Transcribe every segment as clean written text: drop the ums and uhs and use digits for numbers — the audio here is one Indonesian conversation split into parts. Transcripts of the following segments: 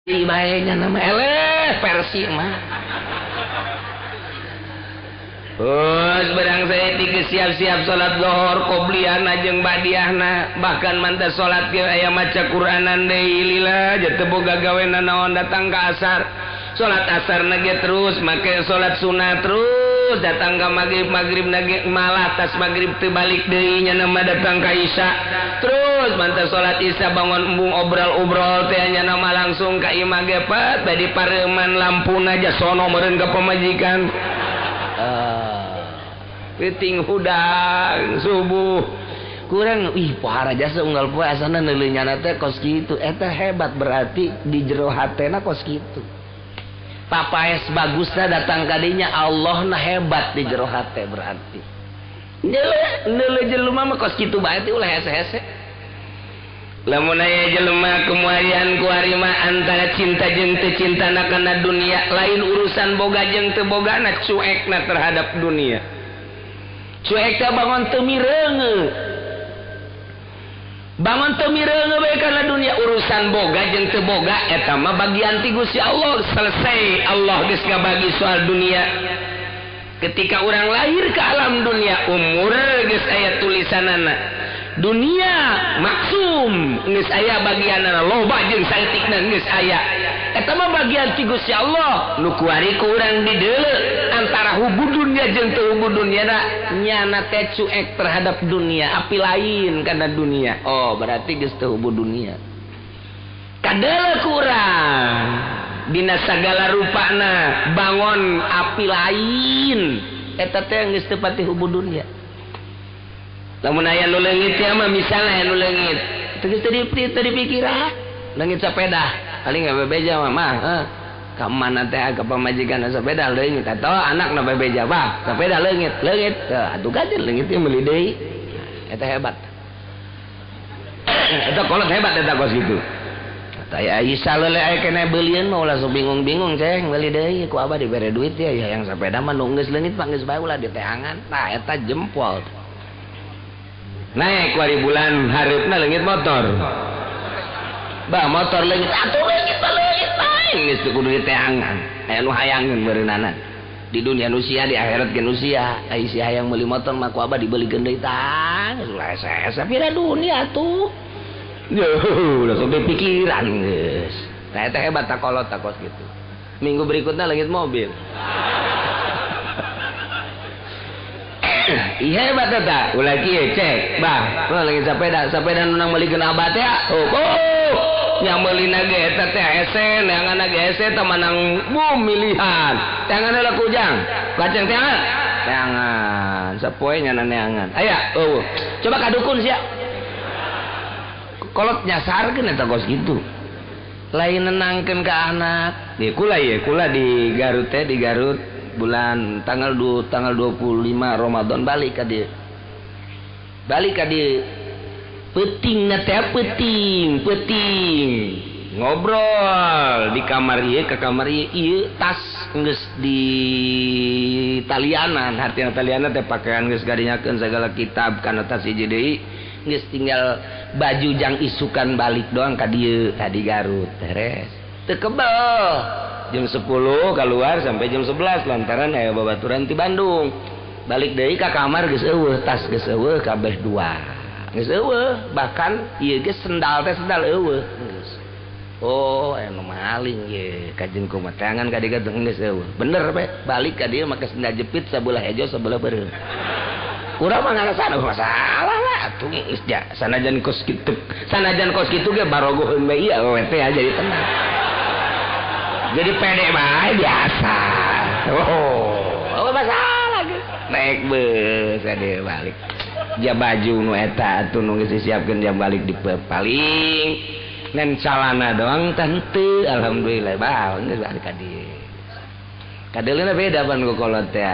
baiknya nama versi mah. Berang saya tiga siap-siap salat zuhur qobliyahna jeung badiahna bahkan mantap salat ge aya maca Qur'anan deui lila jeu teu boga gawena naon datang ka asar salat asar ge terus make salat sunat terus datang ka maghrib ge malah tas maghrib teu balik deui nya nama datang ka isya terus mantap salat isya bangun embung obrol-obrol teh nya nama langsung ka imah ge pat bade pareuman lampuna aja sono meureun ka pamajikan. Piting hudang subuh kurang pohara jasa unggal poe asana neuleunyana teh kos kitu eta hebat berarti di jero hatena kos kitu papaes bagusna datang kadinya Allah na hebat di jero hate berarti neuleuh jelema mah kos kitu bae teh ulah hese-hese lamun aya jelema kemualian ku harima antara cinta jeung teu cintana kana dunia lain urusan boga jeung teu bogana cuekna terhadap dunia cuek teh bangun teu mireungeun bangun teu mireungeun bae kana dunia urusan boga jeung teu boga eta mah bagian ti Gusti Allah selesai Allah geus ngabagi soal dunia ketika orang lahir ke alam dunia umur geus aya tulisanana dunia maksum geus aya bagianna loba jeung saeutikna geus aya eta mah bagian ti Gusti Allah nu kuari ku urang dideuleu antara hubud dunia jeung teu hubud dunyana nyana teh cuek terhadap dunia api lain kana dunia oh berarti geus teu hubud dunia kadeuleu ku urang dina sagala rupana bangun api lain eta teh geus teu pati hubud dunia lamun aya nu leungit ya mah misalna aya nu leungit teu geus teu dipikira leungit sepeda paling bebeja mah ka mana teh ka pamajikan sepeda leungit atawa anakna bebeja bah sepeda leungit atuh gajeun leungit teh meuli deui eta hebat eta kolot hebat eta kos kitu aya Isa leuleuh aya keneh beulieun mah ulah sok bingung-bingung ceng meuli deui ku abah dibere duit ya yang sepeda mah nu geus leungit mah geus bae ulah diteangan nah eta jempol naik kuari bulan hareupna leungit motor bah motor leungit atuh leungit mah leungit lain geus teu kudu diteangan aya nu hayangeun beureunanan di dunia nu sia di akhirat ge nu sia ai si hayang meuli motor mah ku abah dibelikeun deui tang geus ulah esa-esa pira dunia atuh yo ulah sok pikiran geus tah eta hebat tak kolot tak kos kitu minggu berikutnya leungit mobil iya hebat eta ulah kieu cek bah leungit sepeda nu nang meulikeun abah teh nya meulina ge eta teh hese neanganna ge hese teh manang milihan teanganna lah kujang kacang teangan sapoe nya neangan aya coba ka dukun sia kolot nyasarkeun eta kos kitu lain nenangkeun ka anak di kula di Garut teh di Garut bulan tanggal 25 Ramadan balik ka dieu peting peting ngobrol di kamar ieu ka kamar ieu tas geus di talianan hartina talianan teh pakaian geus gadinyakeun sagala kitab kana tas hiji deui geus tinggal baju jang isukan balik doang ka dieu ka di Garut beres teu kebel jam 10 keluar sampai jam 11 lantaran aya babaturan ti Bandung balik deui ka kamar geus eueuh tas geus eueuh kabeh dua geus eueuh bahkan ieu ge sendal teh sendal eueuh geus oh anu maling ye kajen kumaha teangan ka dieu geus eueuh bener we balik ka dieu make sendal jepit sabelah hejo sabelah beureum urang mah ngalasan masalah lah atuh geus ja sanajan kos kitu ge barogoheun bae ieu we teh jadi tenang jadi pede bae biasa oh masalah geus naik beus ade balik ja baju nu eta atuh nu geus disiapkeun jam balik di paling ngan calana doang tante alhamdulillah bae geus balik ka dieu kadeulina beda pan ku kolot teh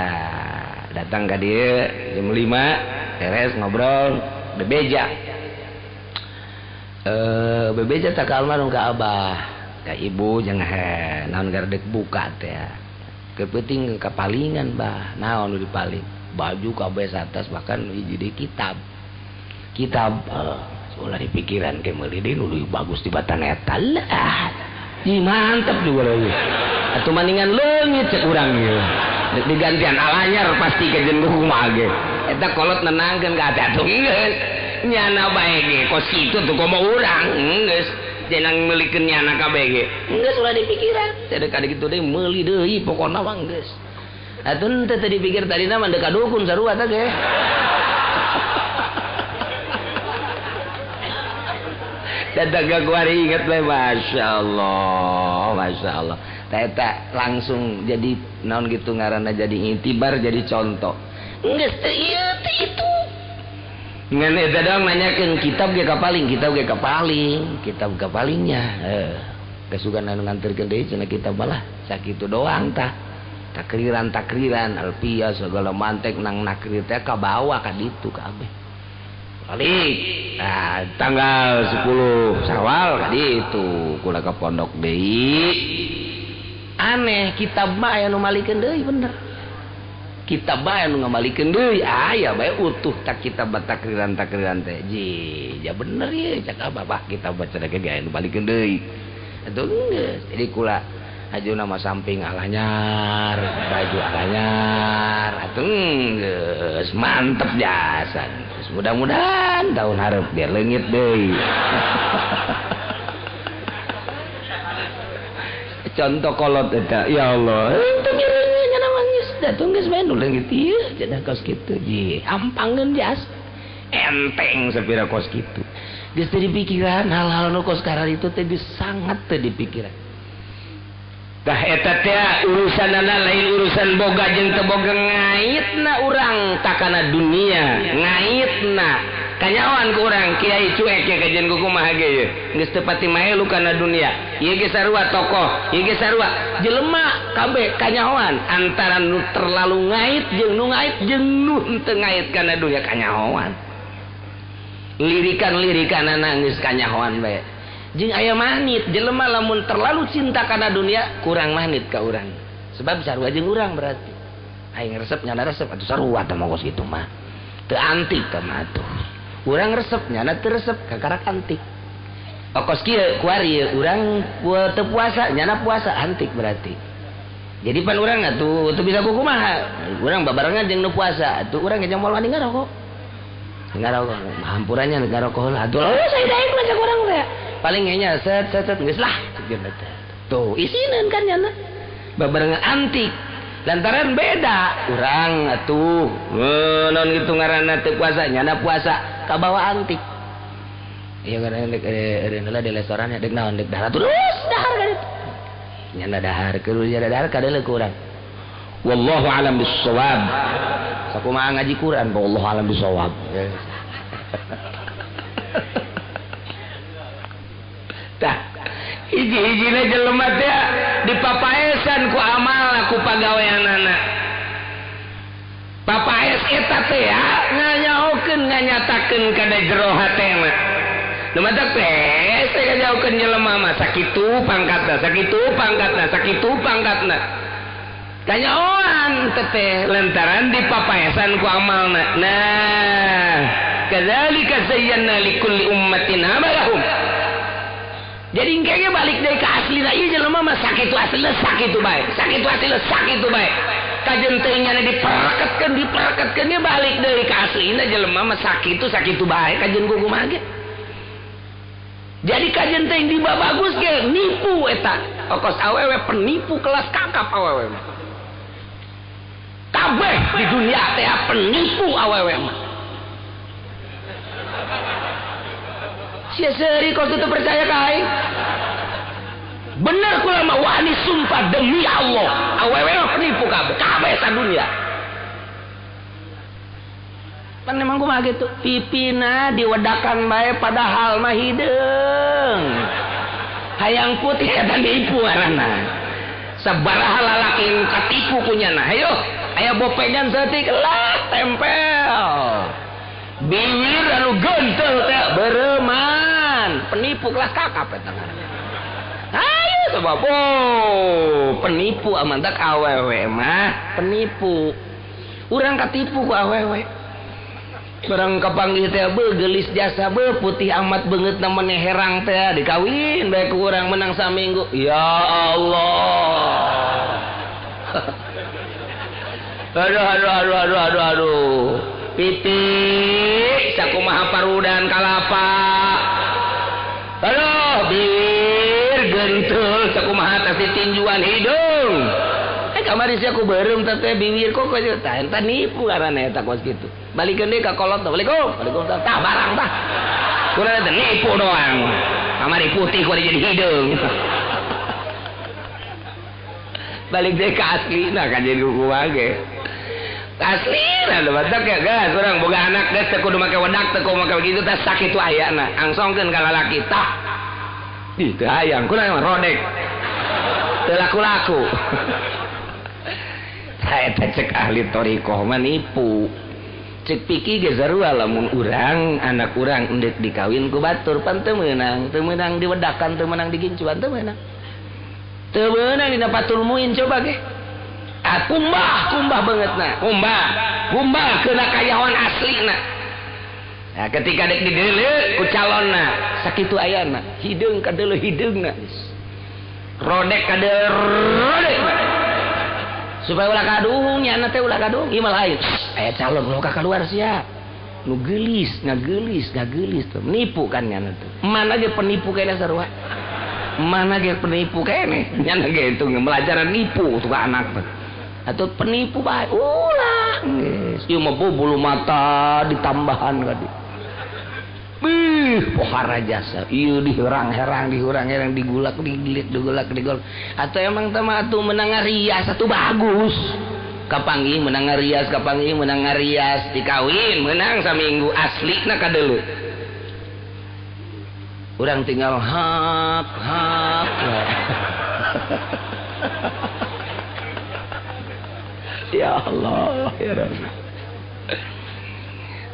datang ka dieu jam 5 beres ngobrol bebeja tak ka almarhum ka abah ka ibu jeung naon gardek buka teh keuting kapalingan bah naon nu dipaling baju kabeh satas bahkan hiji di kitab ulah di pikiran ke meuli deui nu bagus di batan eta lah Ji mantep juga lagi. Atuh mendingan leungit cek urang ieu. Digantian alanyar pasti ke jeung kumaha ge. Eta kolot nenangkeun ka hati atuh geus. Nyana bae ge kos kitu tuh komo urang geus. Jenang meulikeun nyana kabeh ge. Geus ulah dipikiran. Teu ka kitu deui meuli deui pokona mah geus. Atuh teu dipikir tadina mah deuk ka dukun sarua teh ge. Datang ke kuari inget lah, Masya Allah. Eta langsung jadi naon gitu ngaranna jadi intibar jadi contoh. Geus teu ieu teh itu. Ngan eta doang nanyakeun kitab ge kapaling, kitab kapalingnya. Kesugan anu nganterkeun deui cenah kitab balah sakitu doang tah. Takriran alfiyah segala mantek nang nakrir teh kabawa ka ditu kabeh. Balik tanggal 10 Syawal kadi itu kula ke pondok deui aneh kitab mah aya nu malikeun deui bener kitab mah anu ngamalikeun deui aya bae utuh tak kitab takriran teh ji ya bener ye cak abah kitab baca ge aya nu malikeun deui atuh geus jadi kula ajuna mah samping alanyar baju alanyar atuh geus mantep jasa. Mudah-mudahan tahun harap biar leungit deui. Contoh kolot eta ya Allah teu ngireungeun nangis datang geus bae nu leungit ieu cenah kos kitu ji ampangkeun jas enteng sapira kos kitu geus teu dipikiran hal-hal nu kos karar itu teh sangat teu dipikiran. Tah eta teh urusanana lain urusan boga jeung teu boga ngaitna urang takana dunia ngaitna kanyawan ku urang kiai cuek ya kajian ku kumaha ge ye geus teu pati maelu kana dunia ieu ge sarua tokoh ieu ge sarua jelema kabeh kanyawan antara nu terlalu ngait jeung nu teu ngait kana dunia kanyawan lirikan-lirikanana geus kanyawan bae. Jeung aya manit jelema lamun terlalu cinta kana dunia kurang manit ka urang sebab sarua jeung urang berarti aing resep nyana resep atuh sarua teh mongos kitu mah teu antik teh mah atuh urang resep nyana teu resep kakarak antik okos kieu kuari urang teu puasa nyana puasa antik berarti jadi pan urang atuh teu bisa kumaha urang babarengan jeung nu puasa atuh urang ge moal wani ngarokok hampurannya ngarokok heula atuh saya daek mah cak urang teh paling nya set geus lah tuh isinin kan nyana babarengan antik lantaran beda urang atuh naon kitu ngaranna teu puasa nyana puasa kabawa antik ieu ngaranna dek heula di restoran dek naon dek dahar terus dahar ka ditu nyana dahar keur nya dahar kadeuleuk urang wallahu alam bissawab sakumaha ngaji Quran wallahu alam bissawab tah hiji-hijina jelema teh dipapaesan ku amal ku pagaweanana papaes eta teh ya nganyaokeun nganyatakeun kada jero hate mah nu matak teh nganyaokeun jelema mah sakitu pangkatna kanyaoan teh lantaran dipapaesan ku amalna nah kadzalika zayyana likulli ummatin amalahum. Jadi engke balik dari ke aslina ieu jelema mah sakitu aslina sakitu bae. Kajen teh nya dipereketkeun dia balik dari ke aslina jelema mah sakitu bae kajen kumaha ge. Jadi kajen teh dibabagus ge nipu eta. Okos awewe penipu kelas kakap awewe mah. Kabeh di dunia teh penipu awewe mah. Sia seuri kos itu percaya ka aing. Bener kula mah wani sumpah demi Allah. Awewe mah penipu kabeh sadunya. Pan memang kumaha gitu. Pipina diwedakan bae padahal mah hideung. Hayang putih eta diipu ngaranna. Sabaraha lalaki katipu kunyana. Hayo, aya bopengan seutik lah tempel. Bibir anu gentel teh bereman penipu kelas kakap eta ngaranna ayo sebab penipu amantak awewe mah penipu urang katipu ku awewe barang kapanggih teh gelis jasa putih amat banget namanya herang teh dikawin bae ku urang menang saminggu. Ya Allah. Aduh. Pitik sakumaha parudan kalapa. Aduh, bir gentul sakumaha tas tinjuan hidung. Kamari sia ku beureum teh bibir kok tah enta nipu karana eta kos kitu. Balikeun deui ka kolot teh. Waalaikumsalam. Tah barang tah. Kurang teh nipu doang. Kamari putih ku jadi hidung. Balik deui ka aslina kan jadi kumaha ge. Aslina batak ya gas urang boga anak geus teu kudu make wedak teu kudu make kitu teh sakitu ayana. Angsongkeun ka lalaki tah. Ih teu hayang kurang rodek. Teu laku-laku. Eta cek ahli torikoh mah nipu. Cek piki ge sarua lamun urang anak urang endek dikawin ku batur pan teu meunang diwedakan teu meunang digincuan teu meunang dina patul muin coba ge kumbah bangetna kumbah keuna kayawan aslina. Nah ketika dek dideuleu ku calonna sakitu ayana hideung ka deuleu hideungna rodek ka deuleu rodek supaya ulah kadung nyana teh ulah kadung ieu mah lain aya calon nu ka keluar sia nu geulis tuh nipu kan nyana teh mana ge penipu kene sarua mana ge penipu kene nyana ge itu pelajaran nipu tuh ka anak teh atuh penipu bae ulah geus ieu mah bulu mata ditambahan ka di pohara jasa ieu dihurang-herang digulak atau emang tema atuh menang ngarias atuh bagus kapanggih menang ngarias dikawin menang saminggu aslina kadeuleu urang tinggal hap ya Allah ya Rabbi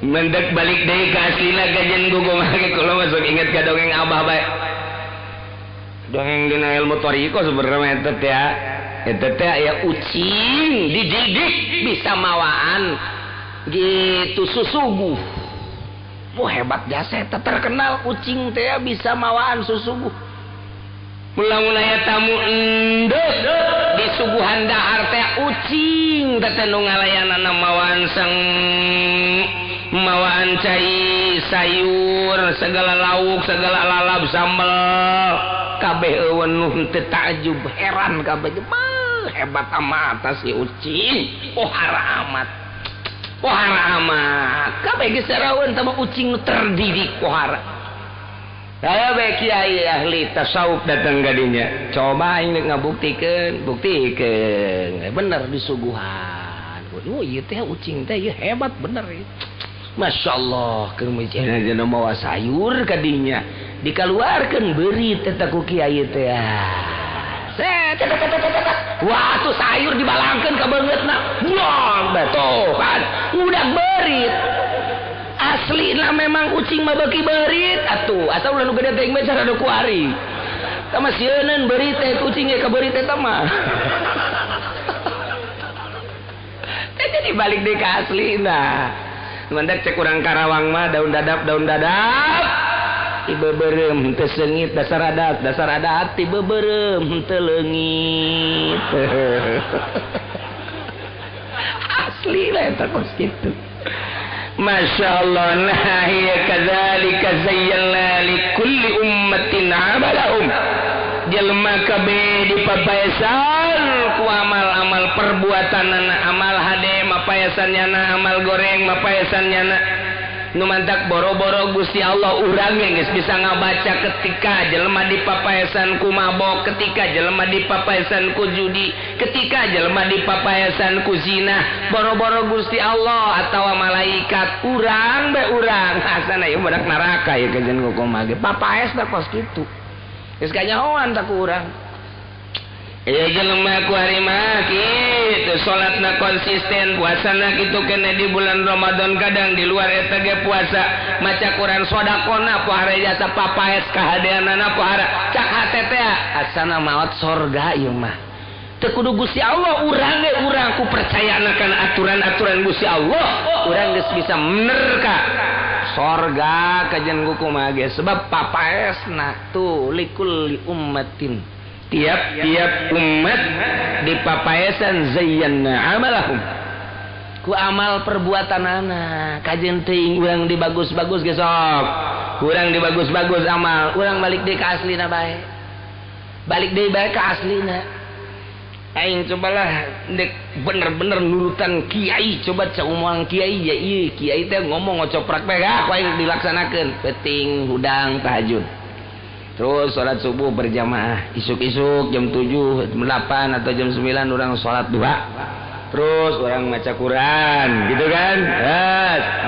mendek balik deui ka aslina gajen gugum lagi kula masuk inget ka dongeng abah bae dongeng dina ilmu toriko sebenarnya eta teh aya ucing dididik bisa mawaan gitu susuguh hebat jasa eta terkenal ucing teh bisa mawaan susuguh mulamun aya tamu endeuh di suguhan dahar teh ucing teh nu ngalayanana mawaan cai sayur segala lauk segala lalap sambal kabeh eueuh teu takjub heran kabeh hebat amat si ucing pohara amat kabeh geus saraeun teh ucing nu terdidik pohara aya bae kiai ahli tasawuf datang ka dinya coba ini ngabuktikeun bener disuguhan ieu teh ucing teh ieu hebat bener ieu Masya Allah kemudian aja mawa sayur kadinya dikeluarkan beri tetaku kiai teh wah tuh sayur dibalangkan ke bangetna wah betul kan udah berit asli lah memang ucing mah beki berit atuh asal ulah nu gede teh mah cara kuari tama sieun berit teh kucing ge ka berit teh mah jadi balik deui ka aslina mendek cek urang Karawang mah daun dadap tiba berem teu seungit dasar adat tiba berem teu leungit asli lah eta kos kitu Masya Allah nah ya kadzalika zayyana likulli ummatin amalahum jelema kabeh dipapaesan ku amal-amal perbuatanana amal hade mapaesannyana amal goreng mapaesannyana nu mantak boro-boro Gusti Allah urang geus bisa ngabaca ketika jelema dipapaesan ku mabok ketika jelema dipapaesan ku judi ketika jelema dipapaesan ku zina boro-boro Gusti Allah atawa malaikat urang asana ieu budak neraka ieu kejen kumaha ge papaes da kos kitu geus kanyahoan tak ku urang ieu jelema ku hari mah kitu salatna konsisten puasana kitu kene di bulan Ramadan kadang di luar eta ge puasa maca Quran sedekahna pohara jasa papaes kahadeanana pohara cak hate teh asana maot sorga ieu mah teu kudu Gusti Allah, urang ge urang ku percaya akan aturan-aturan Gusti Allah, urang geus bisa bener ka sorga kajen kumaha ge sebab papaesna tuh likulli ummatin tiap-tiap umat dipapaesan zayyana amalahum ku amal perbuatanana kajen teuing urang dibagus-bagus ge sok urang dibagus-bagus amal urang balik deui ka aslina bae balik deui bae ka aslina aing cobalah dek bener-bener nurutan kiai coba caumang kiai ya ieu kiai teh ngomong ngocoprak bae ku aing dilaksanakeun penting hudang tahajud terus salat subuh berjamaah isuk-isuk jam 7 jam 8 atau jam 9 urang salat duha terus orang maca Quran gitu kan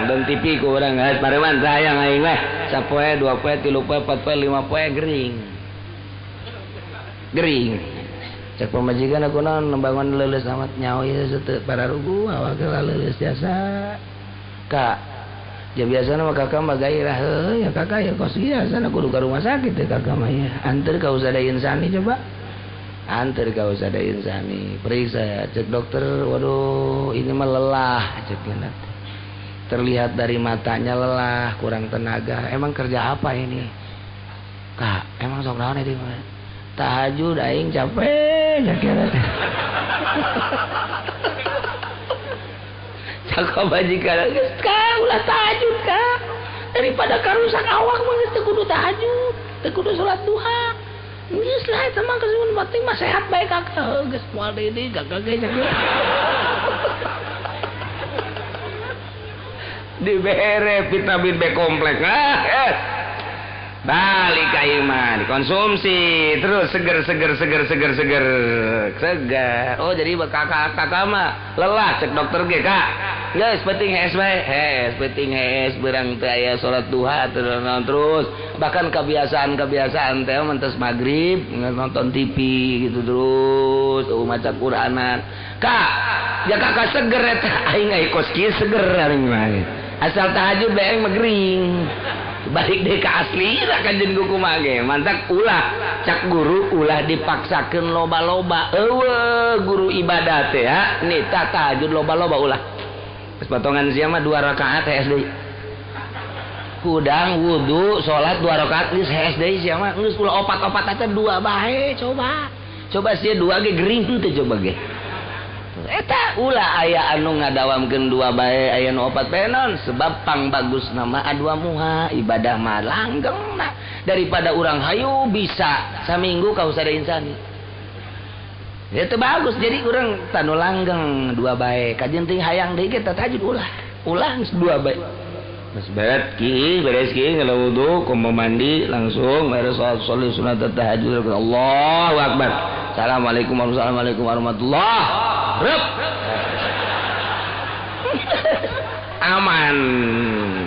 nonton TV ku urang pareman sayang aing mah sapoe 2 poe 3 poe 4 poe 5 poe gering cek pemajikan aku naon nembangun leuleus amat nyawa ieu teu pararugu awak leuleus jasa kak ya biasana mah kakak mah gairah ya kakak ya kos biasana kudu ka rumah sakit ya kakak mah ya anteur ka usada insani coba antar kau usada insani periksa cek dokter waduh ini mah lelah cek nanti terlihat dari matanya lelah kurang tenaga emang kerja apa ini kak emang sok naon itu tahajud aing capek cek nanti cakap majikan kak ulah tahajud kak daripada karusak awak mah teu kudu tahajud teu kudu salat duha geus lah eta mah kesun penting mah sehat bae kakak geus moal deui kakak ge dibere vitamin B kompleks balik ka iman dikonsumsi terus seger oh jadi kakak mah lelah cek dokter ge kak geus penting hees bae penting hees beurang teh aya salat duha terus bahkan kebiasaan teh mentes magrib nonton TV gitu terus maca Quranan kak ya kakak seger eta aing kos kieu seger aing mah asal tahajud bae aing megering balik deh ke asli kanjeng kumaha ge mantak ulah cak guru ulah dipaksakeun loba-loba eueuh guru ibadah teh ya nita tahajud loba-loba ulah geus potongan sia mah 2 rakaat SD hudang wudu salat 2 rakaat geus SD sia mah geus ulah opat-opat eta 2 bae coba sia 2 ge gering teh coba ge eta ulah aya anu ngadawamkeun 2 bae aya nu 4 bae naon sebab pang bagus nama adua muha ibadah mah langgengna daripada urang hayu bisa saminggu ka usada insani eta bagus jadi urang tanu langgeng 2 bae kajen teuing hayang deui ge tahajud ulah geus 2 bae geus beres ki ngalawudu kumaha mandi langsung beres salat sunat tahajud Allahu akbar assalamualaikum warahmatullahi Rup. Aman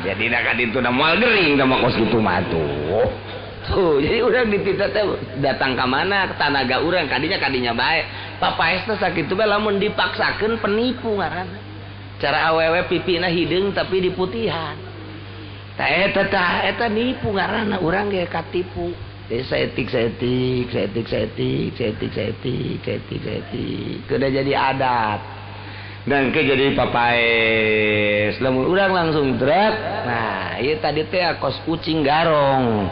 jadi dah kaditu dah moal gering dah kos kitu mah tuh jadi urang dititah teh datang ka mana tanaga urang kadinya bae papaesna sakitu bae lamun dipaksakeun penipu ngaranna cara awewe pipina hideung tapi diputihan tah eta nipu ngaranna urang ge katipu setik kuda jadi adat dan ke jadi papaes lamun urang langsung trek nah ieu tadi teh kos kucing garong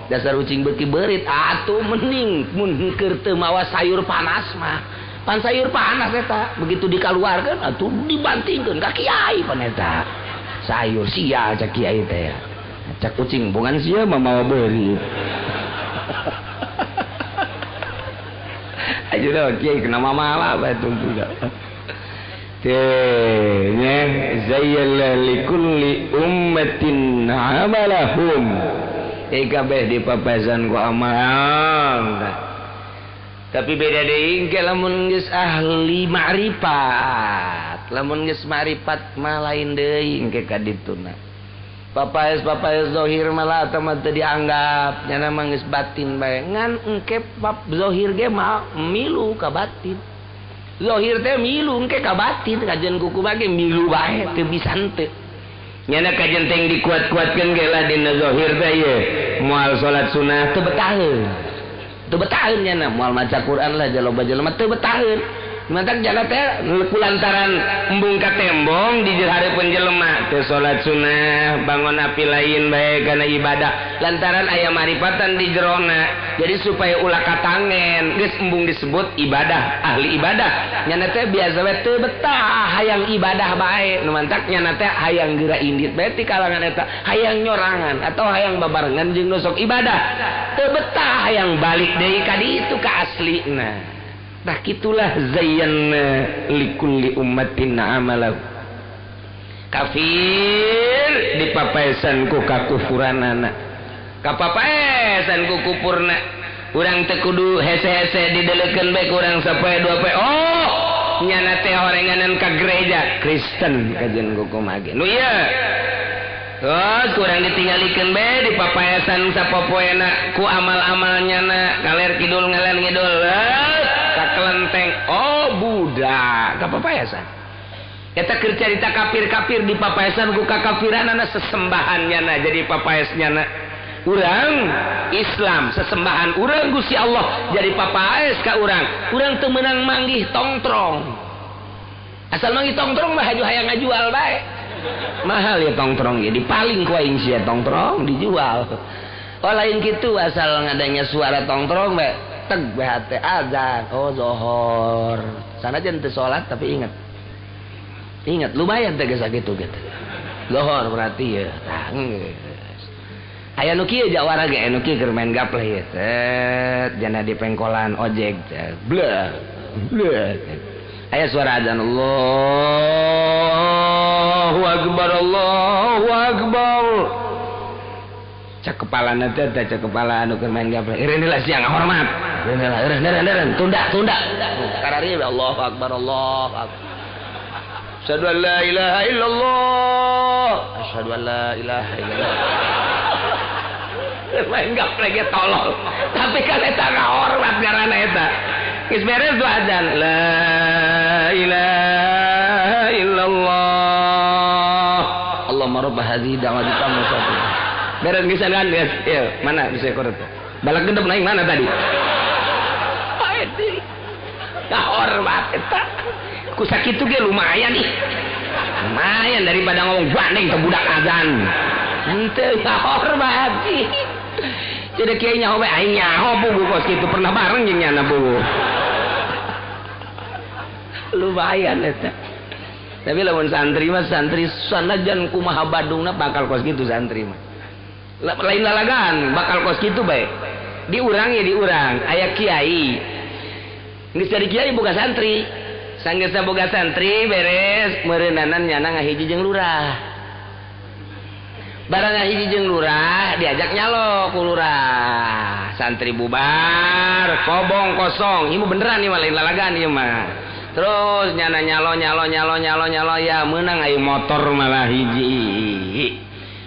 dasar ucing beuki beurit atuh mending mun keur teu mawa sayur panas mah pan sayur panas eta begitu dikaluarkeun atuh dibantingkeun ka kiai pan eta sayur sia cak kiai teh cak kucing bungan sia mah mawa beurit aja dah kiai kena mamalah betul juga teh nya zayyala likulli ummatin amalahum kabeh dipapasan ku amal tapi beda deui engke lamun geus ahli ma'rifat lamun geus ma'rifat mah lain deui engke kadituna papaes zohir malah atau mah teu dianggap nya mah geus batin bae ngan engke pap zohir ge mah milu ka batin zohir teh milu engke ka batin kajen kuku bage milu bae teu bisa henteu nya kajen teh dikuat-kuatkeun ge lah dina zohir teh ye moal salat sunah teu betaheun teu betaheun nya moal maca Quran lah jaloba jelema teu betaheun mantak jana teh kulantaran embung ka tembong di hareupeun jelema teu salat sunah bangun api lain bae kana ibadah lantaran aya marifatan di jerona jadi supaya ulah katangen geus embung disebut ibadah ahli ibadah nyana teh biasa we teu betah hayang ibadah bae nu mantak nyana teh hayang geura indit bae ti kalangan eta hayang nyorangan atau hayang babarengan jeung nu sok ibadah teu betah hayang balik deui ka ditu ka aslina. Nah itulah zayyana likulli ummatin amalahu. Kafir dipapaesan ku kakufuranana, kapapaesan ku kupurna. Urang teu kudu hese-hese didelekeun bae ku urang sapoe dua poe. Oh, nyana teh horenganan ka gereja Kristen kajeun ku kumaha ge. Nu ieu. Oh, kurang ditinggalikeun bae dipapaesan sapopoena ku amal-amalnya na galer kidul ngalen ngidul. Kelenteng oh budak kapapaesan eta keur carita kafir-kafir di papaesan ku kakafiranana sesembahannya na jadi papaesnya na urang Islam sesembahan urang Gusti Allah jadi papaes ka urang teu meunang manggih tongtrong asal manggih tongtrong mah haju hayang ngajual bae mahal ya tongtrong ya dipaling ku aing sia tongtrong dijual oh lain kitu asal ngadanya suara tongtrong bae teg BHT azan oh zohor sanajan teu salat tapi ingat lumayan teh geus sakitu gitu zohor berarti ya geus aya nu kieu jawara ge anu kieu keur main gaple ya set jana di pengkolan ojek bleh bleh aya suara azan Allahu akbar Allahu akbar cek kepala nanti cek kepala anu keur main gaple ireuneula siang hormat ireuneula tunda karari Allahu akbar Allahu akbar asyhadu an la ilaha illallah asyhadu an la ilaha illallah main gaple ge tolol tapi kan eta ngahormat ngaranna eta geus beres tu azan la ilaha illallah Allahumma rabb hadhihi da'wati tammah beres bisa kan guys ya mana bisa korot balak gendep naik mana tadi paedi kahormat eta ku sakitu ge lumayan nih lumayan daripada ngomong bandeng ke budak azan henteu kahormat sih jadi kieu nyaho bae aing nyaho pugu kos kitu pernah bareng jeung nyana pugu lumayan eta tapi lamun santri mah santri sanajan kumaha badungna bakal kos kitu santri mah lain lalagan bakal kos gitu baik diurang ya diurang aya kiai geus jadi kiai boga santri sanggeus boga santri beres meureunanan nyana ngahiji jeung lurah barang ngahiji jeung lurah diajak nyalo ku lurah santri bubar kobong kosong ieu beneran ieu mah lain lalagan ieu mah terus nyana nyalo ya meunang aya motor malah hiji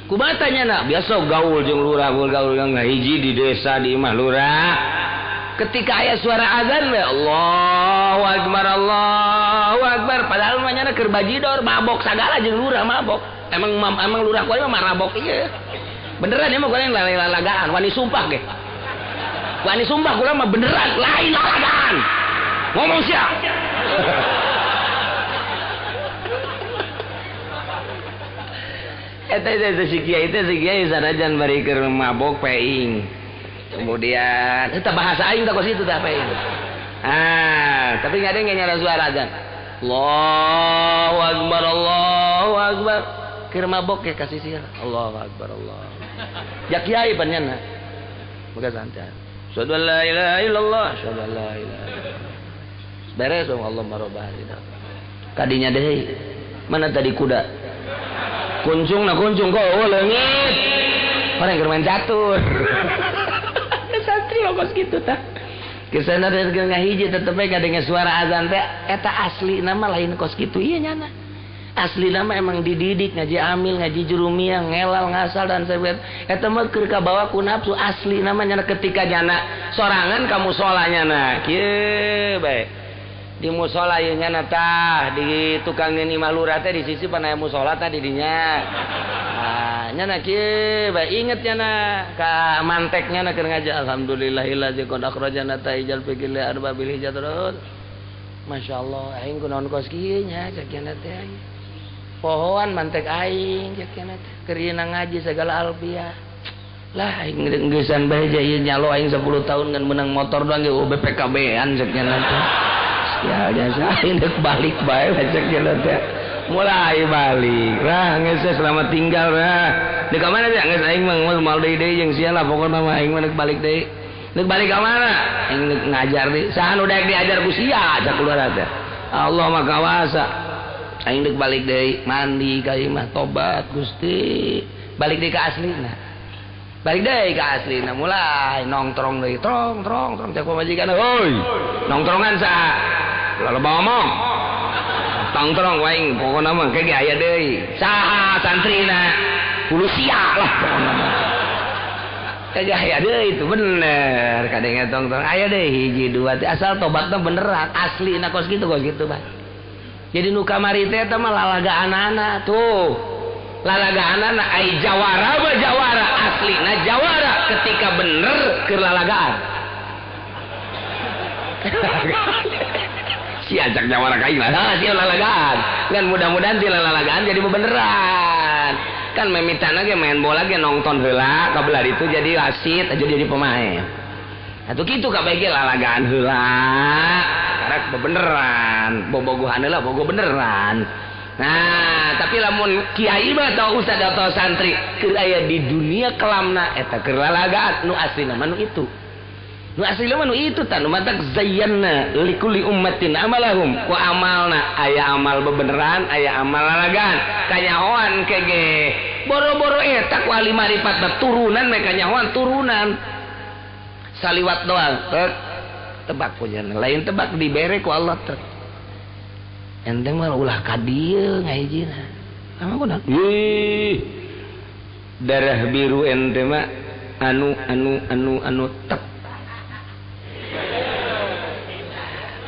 kubatanya nak biasa gaul jeung lurah gaul yang hiji di desa di imah lurah ketika aya suara azan we Allahu akbar padahal mah nyana keur bajidor mabok sagala jeung lurah mabok emang lurah kuwi mah marabok ieu beneran ieu mah kuwi lain lalagaan wani sumpah ge wani sumpah kula mah beneran lain lalagaan ngomong sia eta si kiai sanajan bari keur mabok peing kemudian eta bahasa aing tah kos itu tah peing tapi ngadeng nyara suara azan Allahu akbar keur mabok ya kasih sir Allahu akbar Allah jak kiai panjenengan boga santai asyhadu an la ilaha illallah asyhadu an la ilaha illallah beres Allah marobah kadinya deui mana tadi kuda kuncung kok leungit orang keur main catur santri lokos kitu tah kesana teh ngahiji tetep we kadenge suara azan teh eta asli nama lain kos kitu ieu nyana asli nama emang dididik ngaji amil ngaji jurumiyah ngelal ngasal dan sebagainya eta mah keur kabawa ku nafsu asli namanya ketika nyana sorangan kamu solanya na kieu bae di musola ieu nyana tah di tukang imah lurah teh di sisi panaya musola tah di dinya nyana kieu bae inget nyana ka manteknya na keur ngaja alhamdulillahillazi qad akhrajana taijal fikil arbabil hijatun masyaallah aing kunaon kos kieu nya sakiana teh pohoan mantek aing sakiana teh keur ngaji segala alfiah lah aing geussan bae ieu nyalo aing 10 tahun ngan menang motor doang ge BPKB-an sakiana teh ya jasa aing dek balik bae sakiana teh mulai balik rah geus selamat tinggal rah di ka mana teh geus aing mah moal deui jeung sia lah pokona mah aing mah balik deui neuk balik ka mana aing neuk ngajar deui saha nu daek diajar ku sia sakuliah teh Allah mah kawasa aing neuk balik deui mandi ka ieu mah tobat Gusti balik deui ka aslina balik deui ka aslina mulai nongkrong deui trong cek pamajikan heuy nongkrongan saha loba ngomong tongkrong waing pokokna mah kege aya deui saha santrina hulu sia lah pokokna mah kege aya deui itu bener kadenge tongkrong aya deui hiji dua teh asal tobatna beneran aslina kos kitu Bah jadi nu kamari teh mah lalagaanana tuh lalagaanana ai jawara ba jawara aslina jawara ketika bener keur lalagaan si ajak jawara kain lah si lalagaan kan mudah-mudahan si lalagaan jadi beneran kan memitana ge main bola ge nonton heula kabelar itu jadi wasit aja jadi pemain atuh kitu kabeh ge lalagaan heula karek beneran bobogohan heula bogo beneran nah tapi lamun kiai mah atau ustad atau santri keur aya di dunia kelamna eta keur lalagaan nu aslina mah nu itu nu asli mah nu itu tanu matak zayyana likulli ummatin amalahum ku amalna aya amal bebeneran aya amal lalagaan kanyahoan kege boro-boro eta ku ahli marifat turunan mereka kanyahoan turunan saliwat doang tebak pujan lain tebak dibere ku Allah teh ente mah ulah ka dieu ngahijina ama kunaon darah biru ente mah anu tep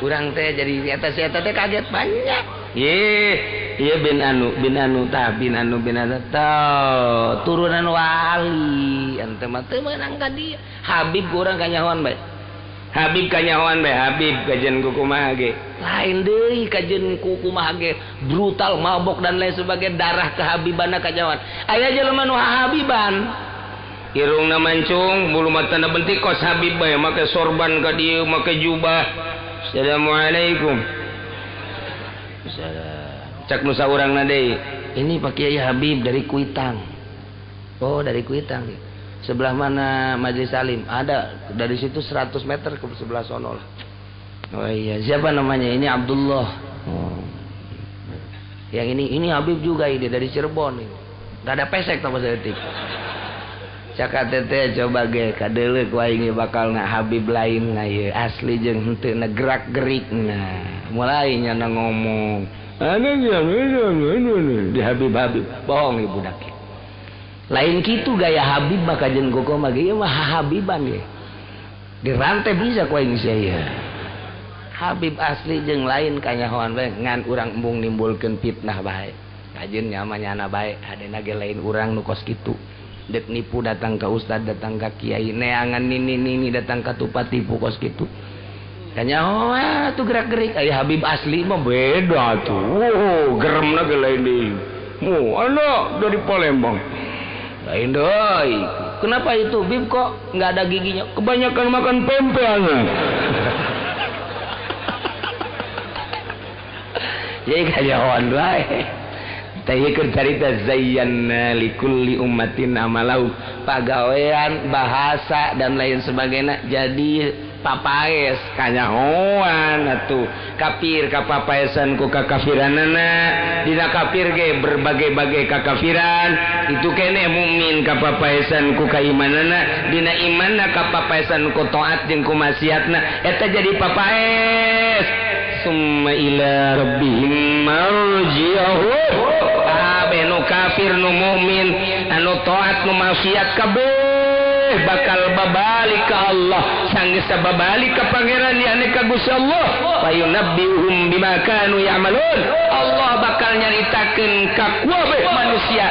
kurang teh jadi si eta teh kaget banyak iya bin anu tah turunan wali ente mah teu meunang ka dia Habib urang kanyahoan bae Habib kanyahoan bae Habib kajen ku kumaha ge lain deui kajen ku kumaha ge brutal mabok dan lain sebagainya darah kehabibanna kanyahoan aya jelema nu habiban irungna mancung bulu matana bentik kos Habib bae make sorban ka dieu make jubah Assalamualaikum. Cak nusa urangna deui. Ini Pak Kiai Habib dari Kuitang. Oh, dari Kuitang. Sebelah mana Majelis Salim? Ada dari situ 100 meter ke sebelah sono lah. Oh iya, siapa namanya? Ini Abdullah. Oh. Yang ini Habib juga ini dari Cirebon ini. Enggak ada pesek sama sedetik. Caka teteh coba ge kadeuleu ku aing bakal na Habib lain na ieu asli jeung henteu na gerak-gerikna mulai nya ngomong di Habib bohong ieu budak lain kitu gaya Habib mah kajen koko mah ge mah Habiban ge dirantai bisa ku aing sia Habib asli jeung lain kanyahoan bae ngan urang embung nimbulkeun fitnah bae kajen nya mah nyana bae adena ge lain urang nu kos kitu dek nipu datang ke ustad datang ke kiai neangan nini datang ke tupat tipu kos gitu kanya tuh gerak-gerik aya Habib asli mah beda tuh geremna ge lain deui anak dari Palembang lain deui kenapa itu Bib kok nggak ada giginya kebanyakan makan pempek jadi kanyahoan bae teh keur carita zayyana likulli ummatin amalau pagawean bahasa dan lain sebagainya jadi papaes kanyahoan atuh kafir kapapaesan ku kakafiranana dina kafir ge berbagai-bagai kakafiran itu kene mukmin kapapaesan ku kaimanana dina imanna kapapaesan ku taat jeung ku maksiatna eta jadi papaes summa ila rabbihim marji'uhum kabeh nu kafir nu mukmin anu taat nu maksiat kabeh bakal babalik ka Allah sanggeus babalik ka pangeran yane ka Gusti Allah fayunabbihum bima kanu ya'malun Allah bakal nyaritakeun ka kabeh manusia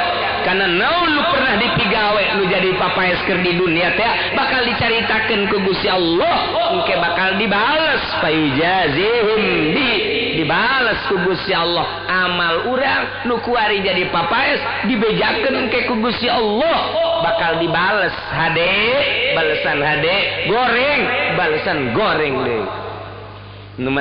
karena naon lu pernah dipigawe lu jadi papaesker di dunia teh bakal dicaritakeun ku Gusti Allah engke bakal dibales payujazihim dibales ku Gusti Allah amal urang nu kuari jadi papaes dibejakeun ke ku Gusti Allah bakal dibales hade balesan hade goreng balesan goreng deui nu